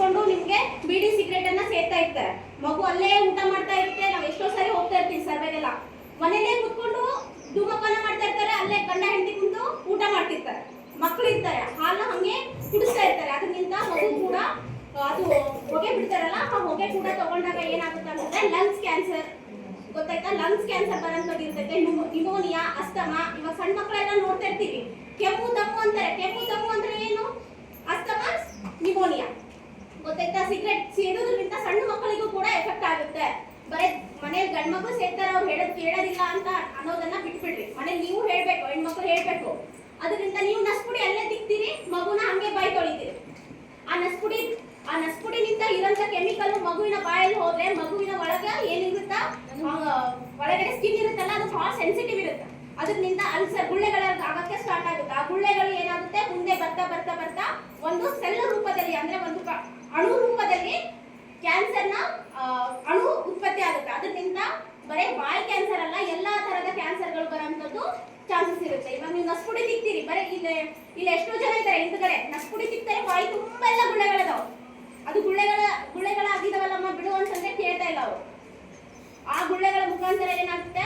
ಕುತ್ಕೊಂಡು ನಿಮ್ಗೆ ಬಿಡಿ ಸಿಗರೇಟ್ ಅನ್ನ ಸೇರ್ತಾ ಇರ್ತಾರೆ. ಮಗು ಅಲ್ಲೇ ಊಟ ಮಾಡ್ತಾ ಇರುತ್ತೆ. ನಾವು ಎಷ್ಟೋ ಸಾರಿ ಹೋಗ್ತಾ ಇರ್ತೀವಿ ಸರ್ವೆಗೆಲ್ಲ. ಮನೇಲೇ ಕುತ್ಕೊಂಡು ಧೂಮಪಾನ ಮಾಡ್ತಾ ಇರ್ತಾರೆ. ಅಲ್ಲೇ ಗಂಡ ಹೆಂಡತಿ ಕುಂತು ಊಟ ಮಾಡ್ತಿರ್ತಾರೆ. ಮಕ್ಕಳು ಇರ್ತಾರೆ, ಹಾಲು ಹಂಗೆ ಕುಡಿಸ್ತಾ ಇರ್ತಾರೆ. ಅದರಿಂದ ಮಗು ಕೂಡ ಅದು ಹೊಗೆ ಬಿಡ್ತಾರಲ್ಲ, ಆ ಹೊಗೆ ಕೂಡ ತಗೊಂಡಾಗ ಏನಾಗುತ್ತೆ ಅಂತಂದ್ರೆ ಲಂಗ್ಸ್ ಕ್ಯಾನ್ಸರ್, ಗೊತ್ತಾಯ್ತಾ? ಲಂಗ್ಸ್ ಕ್ಯಾನ್ಸರ್ ಬರೋಂಥದ್ದು ಇರ್ತೈತೆ. Pneumonia, asthma. ಇವಾಗ ಸಣ್ಣ ಮಕ್ಕಳೆಲ್ಲ ನೋಡ್ತಾ ಇರ್ತೀವಿ, ಕೆಮ್ಮು ದಮ್ಮು ಅಂತಾರೆ. ಕೆಮ್ಮು ದಮ್ಮು ಅಂದ್ರೆ ಏನು? ಅಸ್ತಮಾ, ನ್ಯೂಮೋನಿಯಾ, ಗೊತ್ತಾಯ್ತಾ? ಸಿಗರೇಟ್ ಸೇದೋದ್ರಿಂದ ಸಣ್ಣ ಮಕ್ಕಳಿಗೂ ಕೂಡ ಎಫೆಕ್ಟ್ ಆಗುತ್ತೆ. ಬರೀ ಮನೇಲಿ ಗಂಡ್ ಮಕ್ಳು ಸೇರ್ತಾರೆ, ಅವ್ರು ಕೇಳೋದಿಲ್ಲ ಅಂತ ಅನ್ನೋದನ್ನ ಬಿಟ್ಬಿಡ್ರಿ. ಮನೇಲಿ ನೀವು ಹೇಳ್ಬೇಕು, ಹೆಣ್ಮಕ್ಳು ಹೇಳ್ಬೇಕು. ಅದರಿಂದ ನೀವು ನಸ್ಪುಡಿ ಅಲ್ಲೇ ತಿಕ್ತೀರಿ, ಮಗುನ ಹಂಗೆ ಬಾಯಿ ತೊಳಿತೀರಿ. ಆ ನಸ್ಪುಡಿನಿಂದ ಇರೋಂಥ ಕೆಮಿಕಲ್ ಮಗುವಿನ ಬಾಯಲ್ಲಿ ಹೋದ್ರೆ ಮಗುವಿನ ಒಳಗ ಏನಿರುತ್ತಾ, ಒಳಗಡೆ ಸ್ಕಿನ್ ಇರುತ್ತಲ್ಲ, ಅದು ಬಹಳ ಸೆನ್ಸಿಟಿವ್ ಇರುತ್ತೆ. ಅದರಿಂದ ಅಲ್ಸರ್, ಗುಳ್ಳೆಗಳ ಆಗಕ್ಕೆ ಸ್ಟಾರ್ಟ್ ಆಗುತ್ತೆ. ಆ ಗುಳ್ಳೆಗಳು ಏನಾಗುತ್ತೆ, ಮುಂದೆ ಬರ್ತಾ ಬರ್ತಾ ಬರ್ತಾ ಒಂದು ಸೆಲ್ ರೂಪದಲ್ಲಿ, ಅಂದ್ರೆ ಒಂದು ಅಣು ರೂಪದಲ್ಲಿ ಕ್ಯಾನ್ಸರ್ನ ಅಣು ಉತ್ಪತ್ತಿ ಆಗುತ್ತೆ. ಅದರಿಂದ ಬರೀ ಬಾಯಿ ಕ್ಯಾನ್ಸರ್ ಅಲ್ಲ, ಎಲ್ಲಾ ತರದ ಕ್ಯಾನ್ಸರ್ಗಳು ಬರೋಂಥದ್ದು ಚಾನ್ಸಸ್ ಇರುತ್ತೆ. ಇವಾಗ ನೀವು ನಸ್ಪುಡಿ ತಿಕ್ತೀರಿ, ಬರೀ ಇಲ್ಲಿ ಎಷ್ಟೋ ಜನ ಇದ್ದಾರೆ ಹಿಂದ್ಗಡೆ, ನಸ್ಪುಡಿ ತಿಕ್ತಾರೆ, ಬಾಯಿ ತುಂಬಾ ಎಲ್ಲ ಗುಳ್ಳೆಗಳದಾವ. ಅದು ಗುಳ್ಳೆಗಳಾಗಿದಾವಲ್ಲಮ್ಮ ಬಿಡು ಅಂತಂದ್ರೆ ಕೇಳ್ತಾ ಇಲ್ಲ ಅವರು. ಆ ಗುಳ್ಳೆಗಳ ಮುಖಾಂತರ ಏನಾಗುತ್ತೆ,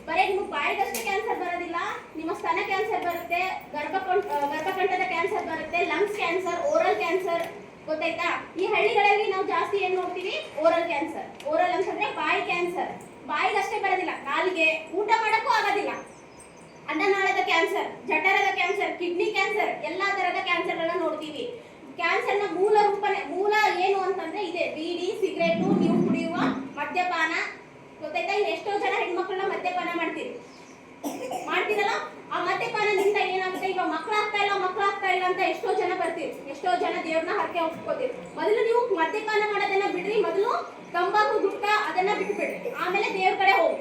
ಬರೀ ನಿಮ್ಗೆ ಬಾಯಿಗಷ್ಟೇ ಕ್ಯಾನ್ಸರ್ ಬರೋದಿಲ್ಲ, ನಿಮ್ಮ ಸ್ತನ ಕ್ಯಾನ್ಸರ್ ಬರುತ್ತೆ, ಗರ್ಭಕಂಠದ ಕ್ಯಾನ್ಸರ್ ಬರುತ್ತೆ, ಲಂಗ್ಸ್ ಕ್ಯಾನ್ಸರ್, ಓರಲ್ ಕ್ಯಾನ್ಸರ್, ಗೊತ್ತಾಯ್ತಾ? ಈ ಹಳ್ಳಿಗಳಲ್ಲಿ ನಾವು ಜಾಸ್ತಿ ಏನ್ ನೋಡ್ತೀವಿ, ಓರಲ್ ಕ್ಯಾನ್ಸರ್. ಓರಲ್ ಅಂತಂದ್ರೆ ಬಾಯಿ ಕ್ಯಾನ್ಸರ್. ಬಾಯಿಗಷ್ಟೇ ಬರೋದಿಲ್ಲ, ಕಾಲಿಗೆ ಊಟ ಮಾಡಕ್ಕೂ ಆಗೋದಿಲ್ಲ. ಅನ್ನನಾಳದ ಕ್ಯಾನ್ಸರ್, ಜಠರದ ಕ್ಯಾನ್ಸರ್, ಕಿಡ್ನಿ ಕ್ಯಾನ್ಸರ್, ಎಲ್ಲಾ ತರದ ಕ್ಯಾನ್ಸರ್ಗಳನ್ನ ನೋಡ್ತೀವಿ. ಕ್ಯಾನ್ಸರ್ನ ಮೂಲ ಏನು ಅಂತಂದ್ರೆ ಇದೆ, ಬೀಡಿ, ಸಿಗರೇಟು, ನೀವು ಕುಡಿಯುವ ಮದ್ಯಪಾನ, ಗೊತ್ತಾಯ್ತಾ? ಇಲ್ಲಿ ಎಷ್ಟೋ ಜನ ಹೆಣ್ಮಕ್ಳನ್ನ ಮದ್ಯಪಾನ ಮಾಡ್ತೀರಲ್ಲ, ಆ ಮದ್ಯಪಾನದಿಂದ ಏನಾಗುತ್ತೆ, ಇವಾಗ ಮಕ್ಕಳಾಗ್ತಾ ಇಲ್ಲ ಅಂತ ಎಷ್ಟೋ ಜನ ಬರ್ತೀರಿ, ಎಷ್ಟೋ ಜನ ದೇವ್ರನ್ನ ಹರಕೆ ಹೋಗ್ಕೋತೀರಿ. ಮೊದಲು ನೀವು ಮದ್ಯಪಾನ ಮಾಡೋದನ್ನ ಬಿಡ್ರಿ, ಮೊದಲು ತಂಬಾಕು, ಗುಟ್ಕ ಅದನ್ನ ಬಿಟ್ಬಿಡ್ರಿ, ಆಮೇಲೆ ದೇವ್ರ ಕಡೆ ಹೋಗಿ.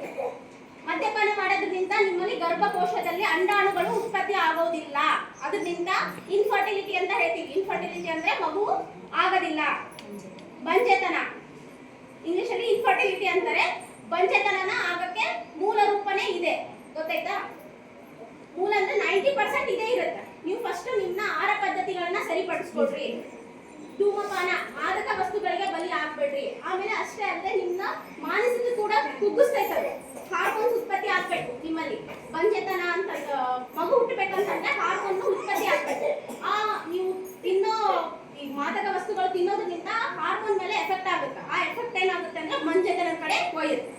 ಮದ್ಯಪಾನ ಮಾಡೋದ್ರಿಂದ ನಿಮ್ಮಲ್ಲಿ ಗರ್ಭಕೋಶದಲ್ಲಿ ಅಂಡಾಣುಗಳು ಉತ್ಪತ್ತಿ ಆಗೋದಿಲ್ಲ. ಅದರಿಂದ ಇನ್ಫರ್ಟಿಲಿಟಿ ಅಂತ ಹೇಳ್ತೀವಿ. ಇನ್ಫರ್ಟಿಲಿಟಿ ಅಂದ್ರೆ ಮಗು ಆಗೋದಿಲ್ಲ, ಬಂಜೆತನ. ಇಂಗ್ಲಿಷ್ ಅಲ್ಲಿ ಇನ್ಫರ್ಟಿಲಿಟಿ ಅಂತಾರೆ. ಬಂಜೆತನನ ಆಗಕ್ಕೆ ಮೂಲ ರೂಪನೇ ಇದೆ, ಗೊತ್ತಾಯ್ತಾ? ಮೂಲ ಅಂದ್ರೆ 90% ಇದೇ ಇರುತ್ತೆ. ನೀವು ಫಸ್ಟ್ ನಿಮ್ಮ ಆಹಾರ ಪದ್ಧತಿಗಳನ್ನ ಸರಿಪಡಿಸ್ಕೊಡ್ರಿ. ಧೂಮಪಾನ, ಮಾದಕ ವಸ್ತುಗಳಿಗೆ ಬಲಿ ಆಗ್ಬೇಡ್ರಿ. ಆಮೇಲೆ ಅಷ್ಟೇ ಅಲ್ಲದೆ ನಿಮ್ಮ ಮಾನಸಿಕ ಕೂಡ ಕುಗ್ಗಿಸ್ತೈತವೆ. ಹಾರ್ಮೋನ್ಸ್ ಉತ್ಪತ್ತಿ ಆಗ್ಬೇಕು ನಿಮ್ಮಲ್ಲಿ. ಬಂಜೆತನ ಅಂತ ಮಗು ಹುಟ್ಟಬೇಕಂತಂದ್ರೆ ಹಾರ್ಮೋನ್ ಉತ್ಪತ್ತಿ ಆಗ್ಬೇಕು. ನೀವು ತಿನ್ನೋ ಈ ಮಾದಕ ವಸ್ತುಗಳು ತಿನ್ನೋದ್ರಿಂದ ಹಾರ್ಮೋನ್ ಮೇಲೆ ಎಫೆಕ್ಟ್ ಆಗುತ್ತೆ. ಆ ಎಫೆಕ್ಟ್ ಏನಾಗುತ್ತೆ ಅಂದ್ರೆ ಬಂಜೆತನದ ಕಡೆ ಒಯ್ಯುತ್ತೆ,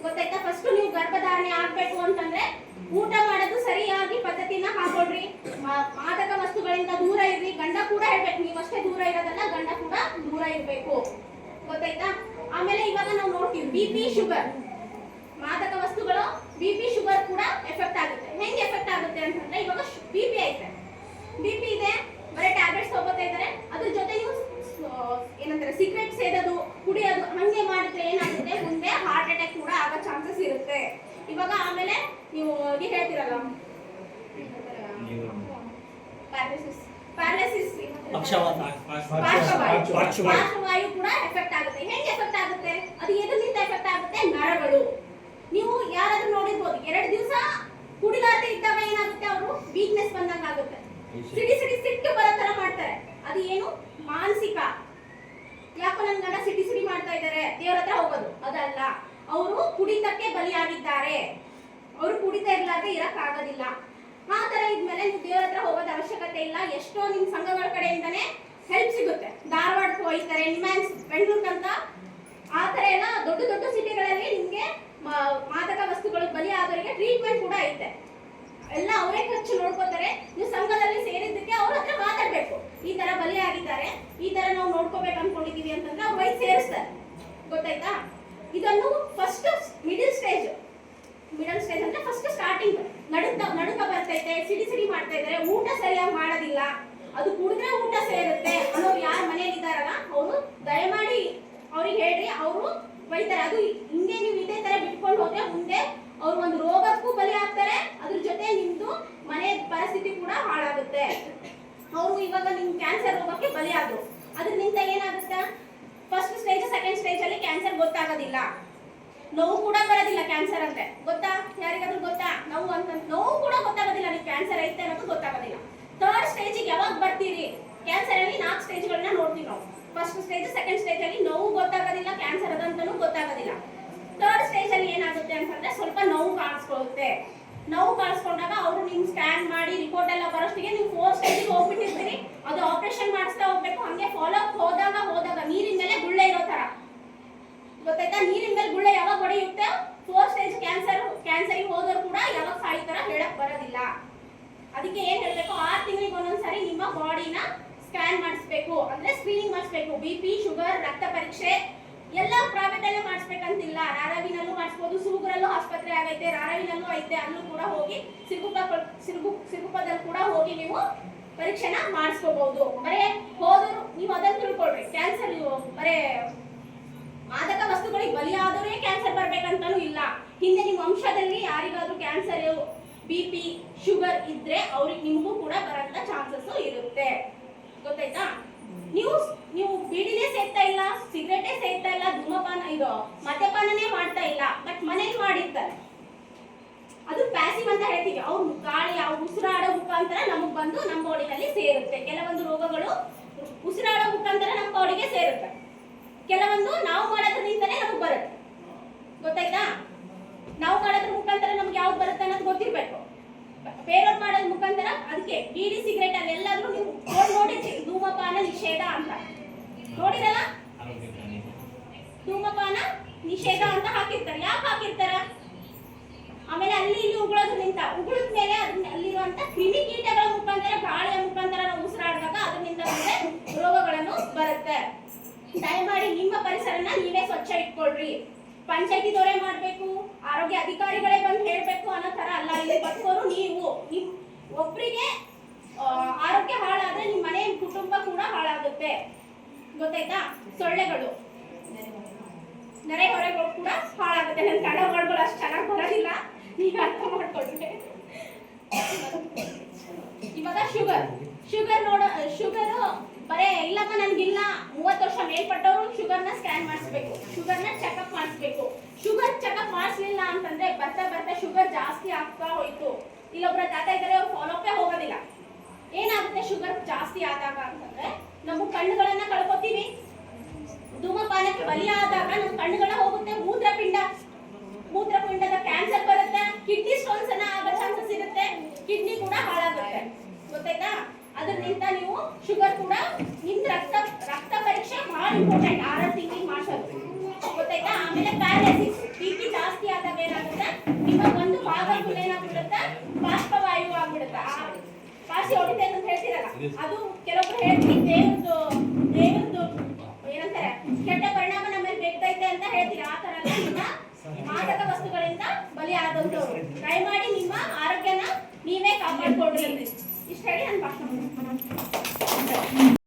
ಗೊತ್ತಾಯ್ತಾ? ಫಸ್ಟ್ ನೀವು ಗರ್ಭಧಾರಣೆ ಆಗ್ಬೇಕು ಅಂತಂದ್ರೆ ಊಟ ಮಾಡೋದು ಸರಿಯಾಗಿ ಪದ್ಧತಿನ ಹಾಕೊಳ್ರಿ. ಮಾದಕ ವಸ್ತುಗಳಿಂದ ದೂರ ಇರ್ರಿ. ಗಂಡ ಕೂಡ ಹೇಳ್ಬೇಕು, ನೀವಷ್ಟೇ ದೂರ ಇರೋದಲ್ಲ, ಗಂಡ ಕೂಡ ದೂರ ಇರ್ಬೇಕು, ಗೊತ್ತಾಯ್ತಾ? ಆಮೇಲೆ ಇವಾಗ ನಾವು ನೋಡ್ತೀವಿ BP, ಶುಗರ್, ಮಾದಕ ವಸ್ತುಗಳು BP, ಶುಗರ್ ಕೂಡ ಎಫೆಕ್ಟ್ ಆಗುತ್ತೆ. ಹೆಂಗೆ ಎಫೆಕ್ಟ್ ಆಗುತ್ತೆ ಅಂತಂದ್ರೆ, ಇವಾಗ BP ಐತೆ, BP ಇದೆ, ಬರೀ ಟ್ಯಾಬ್ಲೆಟ್ಸ್ ತಗೋತಾ ಇದ್ದಾರೆ. ಅದ್ರ ಜೊತೆ ನೀವು ಏನಂತಾರೆ ಸಿಗರೇಟ್ ಸೇದೋದು, ಕುಡಿಯೋದು ಹಂಗೆ ಮಾಡಿದ್ರೆ ಏನಾಗುತ್ತೆ, ಮುಂದೆ ಹಾರ್ಟ್ ಅಟ್ಯಾಕ್ ಕೂಡ ಆಗೋ ಚಾನ್ಸಸ್ ಇರುತ್ತೆ. ಇವಾಗ ಆಮೇಲೆ ನೀವು ಹೇಳ್ತಿರಲ್ಲ ಪ್ಯಾರಾಲಿಸಿಸ್, ಪಾರ್ಶ್ವವಾಯು ಕೂಡ ಎಫೆಕ್ಟ್ ಆಗುತ್ತೆ. ಹೆಂಗೆ ಎಫೆಕ್ಟ್ ಆಗುತ್ತೆ? ಅದು ಎದರಿಂದ ಎಫೆಕ್ಟ್ ಆಗುತ್ತೆ? ನರಗಳು. ನೀವು ಯಾರಾದ್ರೂ ನೋಡಿರ್ಬೋದು, 2 ದಿವಸ ಕುಡಿಲಾರ್ದೆ ಇದ್ದಾಗ ಏನಾಗುತ್ತೆ, ಅವರು ವೀಕ್ನೆಸ್ ಬಂದಂಗ ಆಗುತ್ತೆ, ಸಿಟ್ಟು ಬರೋ ತರ ಮಾಡ್ತಾರೆ. ಅದು ಏನು? ಮಾನಸಿಕ. ಯಾಕೋ ನನ್ನ ಗಂಡ ಸಿಡಿ ಮಾಡ್ತಾ ಇದ್ದಾರೆ, ದೇವ್ರ ಹತ್ರ ಹೋಗೋದು ಅದಲ್ಲ. ಅವರು ಕುಡಿತಕ್ಕೆ ಬಲಿಯಾಗಿದ್ದಾರೆ. ಅವರು ಕುಡಿತಾ ಇರ್ಲಾರ್ದೆ ಇರಕ್ ಆಗೋದಿಲ್ಲ. ಆ ತರ ಇದ್ಮೇಲೆ ನೀವು ದೇವ್ರ ಹತ್ರ ಹೋಗೋದ ಅವಶ್ಯಕತೆ ಇಲ್ಲ. ಎಷ್ಟೋ ನಿಮ್ ಸಂಘಗಳ ಕಡೆಯಿಂದಾನೆ ಹೆಲ್ಪ್ ಸಿಗುತ್ತೆ. ಧಾರವಾಡಕ್ಕೆ ಹೋಗ್ತಾರೆ, ನಿಮ್ಯಾನ್ಸ್, ಬೆಂಗಳೂರಿಗಂತ, ಆ ತರ ಎಲ್ಲ ದೊಡ್ಡ ದೊಡ್ಡ ಸಿಟಿಗಳಲ್ಲಿ ನಿಮ್ಗೆ ಮಾದಕ ವಸ್ತುಗಳು ಬಲಿ ಆದವರಿಗೆ ಟ್ರೀಟ್ಮೆಂಟ್ ಕೂಡ ಐತೆ. ಎಲ್ಲ ಅವರೇ ಖರ್ಚು ನೋಡ್ಕೋತಾರೆ. ನೀವು ಸಂಘದಲ್ಲಿ ಸೇರಿದ್ದಕ್ಕೆ ಅವ್ರ ಹತ್ರ ಮಾತಾಡ್ಬೇಕು, ಈ ತರ ಬಲಿ ಆಗಿದ್ದಾರೆ, ಈ ತರ ನಾವು ನೋಡ್ಕೋಬೇಕು ಅನ್ಕೊಂಡಿದೀವಿ ಅಂತಂದ್ರೆ ಅವ್ರು ಹೋಗಿ ಸೇರಿಸ್ತಾರೆ, ಗೊತ್ತಾಯ್ತಾ? ಇದನ್ನು ಫಸ್ಟ್ ಮಿಡಲ್ ಸ್ಟೇಜ್ ಅಂದ್ರೆ ಫಸ್ಟ್ ಸ್ಟಾರ್ಟಿಂಗ್. ನಡುಕ ಬರ್ತೈತೆ, ಸಿಡಿ ಮಾಡ್ತಾ ಇದ್ದಾರೆ, ಊಟ ಸರಿಯಾಗಿ ಮಾಡೋದಿಲ್ಲ, ಅದು ಕುಡಿದ್ರೆ ಊಟ ಸೇರುತ್ತೆ ಅನ್ನೋರು ಯಾರು ಮನೇಲಿ ಇದ್ದಾರಲ್ಲ, ಅವರು ದಯಮಾಡಿ ಅವ್ರಿಗೆ ಹೇಳ್ರಿ, ಅವರು ಬೈತಾರೆ. ಅದು ಹಿಂಗೆ ನೀವು ಇದೇ ತರ ಬಿಟ್ಕೊಂಡು ಹೋದ್ರೆ ಮುಂದೆ ಅವ್ರು ಒಂದು ರೋಗಕ್ಕೂ ಬಲಿ ಆಗ್ತಾರೆ, ಅದ್ರ ಜೊತೆ ನಿಮ್ದು ಮನೆ ಪರಿಸ್ಥಿತಿ ಕೂಡ ಹಾಳಾಗುತ್ತೆ. ಅವರು ಇವಾಗ ನಿಮ್ ಕ್ಯಾನ್ಸರ್ ರೋಗಕ್ಕೆ ಬಲಿ ಆದ್ರು. ಅದರಿಂದ ಏನಾಗುತ್ತೆ, ಫಸ್ಟ್ ಸ್ಟೇಜ್, ಸೆಕೆಂಡ್ ಸ್ಟೇಜ್ ಅಲ್ಲಿ ಕ್ಯಾನ್ಸರ್ ಗೊತ್ತಾಗೋದಿಲ್ಲ, ನೋವು ಕೂಡ ಬರೋದಿಲ್ಲ. ಕ್ಯಾನ್ಸರ್ ಅಂದ್ರೆ ಗೊತ್ತಾ? ಯಾರಿಗಾದ್ರೂ ಗೊತ್ತಾ? ನೋವು ಕೂಡ ಗೊತ್ತಾಗೋದಿಲ್ಲ, ನೀವು ಕ್ಯಾನ್ಸರ್ ಐತೆ ಅನ್ನೋದು ಗೊತ್ತಾಗೋದಿಲ್ಲ. ಥರ್ಡ್ ಸ್ಟೇಜಿಗೆ ಯಾವಾಗ ಬರ್ತೀರಿ? ಕ್ಯಾನ್ಸರ್ ಅಲ್ಲಿ 4 ಸ್ಟೇಜ್ಗಳನ್ನ ನೋಡ್ತೀವಿ ನಾವು. First stage stage, second stage ಅಲ್ಲಿ ನೋವು ಗೊತ್ತಾಗೋದಿಲ್ಲ, ಕ್ಯಾನ್ಸರ್ ಅದಂತನೂ ಗೊತ್ತಾಗೋದಿಲ್ಲ. ಥರ್ಡ್ ಸ್ಟೇಜ್ ಅಲ್ಲಿ ಏನಾಗುತ್ತೆ ಅಂತಂದ್ರೆ ಸ್ವಲ್ಪ ನೋವು ಕಾಣಿಸ್ಕೊಳ್ಳುತ್ತೆ. ನೋವು ಕಾಣಿಸ್ಕೊಂಡಾಗ ಅವರು ನಿಮ್ ಸ್ಕ್ಯಾನ್ ಮಾಡಿ ರಿಪೋರ್ಟ್ ಎಲ್ಲ ಬರೋಷ್ಟಿಗೆ ನೀವು 4th ಸ್ಟೇಜಿಗೆ ಹೋಗ್ಬಿಟ್ಟಿರ್ತೀರಿ. ಅದು ಆಪರೇಷನ್ ಮಾಡಿಸ್ತಾ ಹೋಗ್ಬೇಕು. ಹಂಗೆ ಫಾಲೋ ಅಪ್ ಹೋದಾಗ ನೀರಿನ ಮೇಲೆ ಗುಳ್ಳೆ ಇರೋ ತರ ಗೊತ್ತಾಯ್ತಾ? ನೀರಿನ ಮೇಲೆ ಗುಳ್ಳೆ ಯಾವಾಗ ಹೊಡೆಯುತ್ತೆ, 4th ಸ್ಟೇಜ್ ಕ್ಯಾನ್ಸರ್ಗೆ ಹೋದವರು ಕೂಡ ಯಾವಾಗ ಸಾಯ್ತಾರ ಹೇಳಕ್ ಬರೋದಿಲ್ಲ. ಅದಕ್ಕೆ ಏನ್ ಹೇಳ್ಬೇಕು, 6 ತಿಂಗಳಿಗೆ ಒಂದೊಂದ್ಸರಿ ನಿಮ್ಮ ಬಾಡಿನ ಸ್ಕ್ಯಾನ್ ಮಾಡಿಸ್ಬೇಕು, ಅಂದ್ರೆ ಸ್ಕ್ರೀನಿಂಗ್ ಮಾಡಿಸ್ಬೇಕು. BP, ಶುಗರ್, ರಕ್ತ ಪರೀಕ್ಷೆ ಎಲ್ಲ ಪ್ರೈವೇಟ್ ಅಲ್ಲೇ ಮಾಡಿಸ್ಬೇಕಂತಿಲ್ಲ. ರಾರವಿನಲ್ಲೂ ಮಾಡಿಸ್ಬೋದು, ಸೂಗರಲ್ಲೂ ಆಸ್ಪತ್ರೆ ಆಗೈತೆ, ರಾರವಿನಲ್ಲೂ ಐತೆ, ಅಲ್ಲೂ ಕೂಡ ಹೋಗಿ ಸಿರುಗುಪ್ಪದಲ್ಲಿ ಕೂಡ ಹೋಗಿ ನೀವು ಪರೀಕ್ಷೆನ ಮಾಡಿಸ್ಕೋಬಹುದು. ಬರೇ ಹೋದ್ರು ನೀವು ಅದನ್ನ ತಿಳ್ಕೊಳ್ರಿ, ಕ್ಯಾನ್ಸರ್ ಬರೇ ಮಾದಕ ವಸ್ತುಗಳಿಗೆ ಬಲಿಯಾದವರೇ ಕ್ಯಾನ್ಸರ್ ಬರ್ಬೇಕಂತನೂ ಇಲ್ಲ. ಹಿಂದೆ ನಿಮ್ಮ ವಂಶದಲ್ಲಿ ಯಾರಿಗಾದ್ರೂ ಕ್ಯಾನ್ಸರ್, BP, ಶುಗರ್ ಇದ್ರೆ ಅವ್ರಿಗೆ ನಿಮಗೂ ಕೂಡ ಬರೋಂತ ಚಾನ್ಸಸ್ ಇರುತ್ತೆ. ಗೊತ್ತಾಯ್ತಾ? ನೀವು ಬೀಡಿನೇ ಸೇರ್ತಾ ಇಲ್ಲ, ಸಿಗರೇಟೇ ಸೇರ್ತಾ ಇಲ್ಲ, ಧೂಮಪಾನ ಇದು ಮದ್ಯಪಾನನೇ ಮಾಡ್ತಾ ಇಲ್ಲ, ಬಟ್ ಮನೇಲಿ ಮಾಡಿರ್ತಾರೆ. ಅದು ಪ್ಯಾಸಿವ್ ಅಂತ ಹೇಳ್ತೀವಿ. ಅವ್ರು ಗಾಳಿ ಉಸಿರಾಡೋ ಮುಖಾಂತರ ನಮಗ್ ಬಂದು ನಮ್ಮ ಬಾಡಿನಲ್ಲಿ ಸೇರುತ್ತೆ. ಕೆಲವೊಂದು ರೋಗಗಳು ಉಸಿರಾಡೋ ಮುಖಾಂತರ ನಮ್ಮ ಬಾಡಿಗೆ ಸೇರುತ್ತೆ, ಕೆಲವೊಂದು ನಾವು ಮಾಡೋದ್ರಿಂದನೇ ನಮಗ್ ಬರುತ್ತೆ. ಗೊತ್ತಾಯ್ತಾ? ನಾವು ಮಾಡೋದ್ರ ಮುಖಾಂತರ ನಮ್ಗೆ ಯಾವ್ದು ಬರುತ್ತೆ ಅನ್ನೋದು ಗೊತ್ತಿರ್ಬೇಕು. ಬೇರೆಯವ್ರು ಮಾಡೋದ್ ಮುಖಾಂತರ ಅದಕ್ಕೆ ಬೀಡಿ, ಸಿಗರೇಟ್ ಅಲ್ಲಿ ಎಲ್ಲಾದ್ರೂ ನೀವು ನೋಡಿರ್ತೀವಿ ಧೂಮಪಾನ ನಿಷೇಧ ಅಂತ ನೋಡಿರಲ್ಲ? ಧೂಮಪಾನ ನಿಷೇಧ ಅಂತ ಹಾಕಿರ್ತಾರೆ. ಯಾಕೆ ಹಾಕಿರ್ತಾರ? ಆಮೇಲೆ ಅಲ್ಲಿ ಇಲ್ಲಿ ಉಗುಳೋದ್ರಿಂದ ಉಗುಳದ ಮೇಲೆ ಅಲ್ಲಿರುವಂತ ಕ್ರಿಮಿ ಕೀಟಗಳ ಮುಖಾಂತರ, ಗಾಳಿಯ ಮುಖಾಂತರ ನಾವು ಉಸಿರಾಡಿದಾಗ ಅದರಿಂದ ರೋಗಗಳನ್ನು ಬರುತ್ತೆ. ದಯಮಾಡಿ ನಿಮ್ಮ ಪರಿಸರನ ನೀವೇ ಸ್ವಚ್ಛ ಇಟ್ಕೊಳ್ರಿ. ಪಂಚಾಯತಿ ದೊರೆ ಮಾಡ್ಬೇಕು, ಆರೋಗ್ಯ ಅಧಿಕಾರಿಗಳೇ ಬಂದು ಹೇಳ್ಬೇಕು ಅನ್ನೋ ತರ ಅಲ್ಲ. ಇಲ್ಲಿ ಬದುಕೋರು ನೀವು. ನಿಮ್ ಒಬ್ರಿಗೆ ಆರೋಗ್ಯ ಹಾಳಾದ್ರೆ ನಿಮ್ಮ ಮನೆ ಕುಟುಂಬ ಕೂಡ ಹಾಳಾಗುತ್ತೆ. ಗೊತ್ತಾಯ್ತಾ? ಸೊಳ್ಳೆಗಳು, ನೆರೆಹೊರೆಗಳು ಕೂಡ ಹಾಳಾಗುತ್ತೆ. ನನ್ನ ಕನ್ನಡ ವರ್ಡ್ಗಳು ಅಷ್ಟು ಚೆನ್ನಾಗಿ ಬರೋದಿಲ್ಲ, ನೀವು ಅರ್ಥ ಮಾಡ್ಕೊಳ್ರಿ. ಇವಾಗ ಶುಗರ್ ಬರೇ ಇಲ್ಲಮ್ಮ ನನ್ಗಿಲ್ಲ, 30 ವರ್ಷ ಮೇಲ್ಪಟ್ಟವರು ಶುಗರ್ನ ಸ್ಕ್ಯಾನ್ ಮಾಡಿಸ್ಬೇಕು, ಶುಗರ್ನ ಚೆಕಪ್ ಮಾಡಿಸ್ಬೇಕು. ಶುಗರ್ ಚೆಕಪ್ ಮಾಡಿಸ್ಲಿಲ್ಲ ಅಂತಂದ್ರೆ ಬರ್ತಾ ಶುಗರ್ ಜಾಸ್ತಿ ಆಗ್ತಾ ಹೋಯ್ತು. ಇಲ್ಲೊಬ್ಬರ ತಾತ ಇದ್ದಾರೆ, ಅವ್ರು ಫಾಲೋಪೇ ಹೋಗೋದಿಲ್ಲ. ಏನಾಗುತ್ತೆ ಶುಗರ್ ಜಾಸ್ತಿ ಆದಾಗ ಅಂತಂದ್ರೆ ನಮ್ಮ ಕಣ್ಣುಗಳನ್ನ ಕಳ್ಕೊತೀವಿ. ಧೂಮಪಾನಕ್ಕೆ ಬಲಿಯಾದಾಗ ನಮ್ಮ ಕಣ್ಣುಗಳ ಹೋಗುತ್ತೆ. ಮೂತ್ರಪಿಂಡದ ಕ್ಯಾನ್ಸರ್ ಬರುತ್ತೆ. ಕಿಡ್ನಿ ಸ್ಟೋನ್ಸ್ ಆಗೋ ಚಾನ್ಸಸ್ ಇರುತ್ತೆ. ಕಿಡ್ನಿ ಕೂಡ ಹಾಳಾಗುತ್ತೆ. ಗೊತ್ತಾಯ್ತಾ? ಅದರಿಂದ ನೀವು ಶುಗರ್ ಕೂಡ ನಿಮ್ ರಕ್ತ ಪರೀಕ್ಷೆ ಬಹಳ ಇಂಪಾರ್ಟೆಂಟ್. 6 ತಿಂಗಳಿಗೆ ಮಾಡಿಸೋದು. ಗೊತ್ತಾಯ್ತಾ? ಆಮೇಲೆ ಪ್ಯಾರಾಲಿಸಿಸ್, BP ಜಾಸ್ತಿ ಆದಾಗ ಏನಾಗುತ್ತೆ, ನಿಮ್ಮ ಒಂದು ಭಾಗ ಫುಲ್ ಏನಾಗ್ಬಿಡುತ್ತೆ, ಬಾಷ್ಪವಾಯು ಆಗ್ಬಿಡುತ್ತೆ. ಪಾಸಿ ಹೊಡಿತೆ ಅಂತ ಹೇಳ್ತೀರಲ್ಲ, ಅದು ಕೆಲವೊಬ್ರು ಹೇಳ್ತೀವಿ ದೇವ್ರದ್ದು ಏನಂತಾರೆ, ಕೆಟ್ಟ ಪರಿಣಾಮ ನಮ್ಮ ಮೇಲೆ ಬೇಕ್ತೈತೆ ಅಂತ ಹೇಳ್ತೀವಿ. ಆ ತರ ನಿಮ್ಮ ಮಾದಕ ವಸ್ತುಗಳಿಂದ ಬಲಿ ಆದಂತವ್ರು ದಯಮಾಡಿ ನಿಮ್ಮ ಆರೋಗ್ಯನ ನೀವೇ ಕಾಪಾಡ್ಕೊಳ್ರಿ. ಇಷ್ಟ ಹೇಳಿ ನಾನು ಭಾಷಣ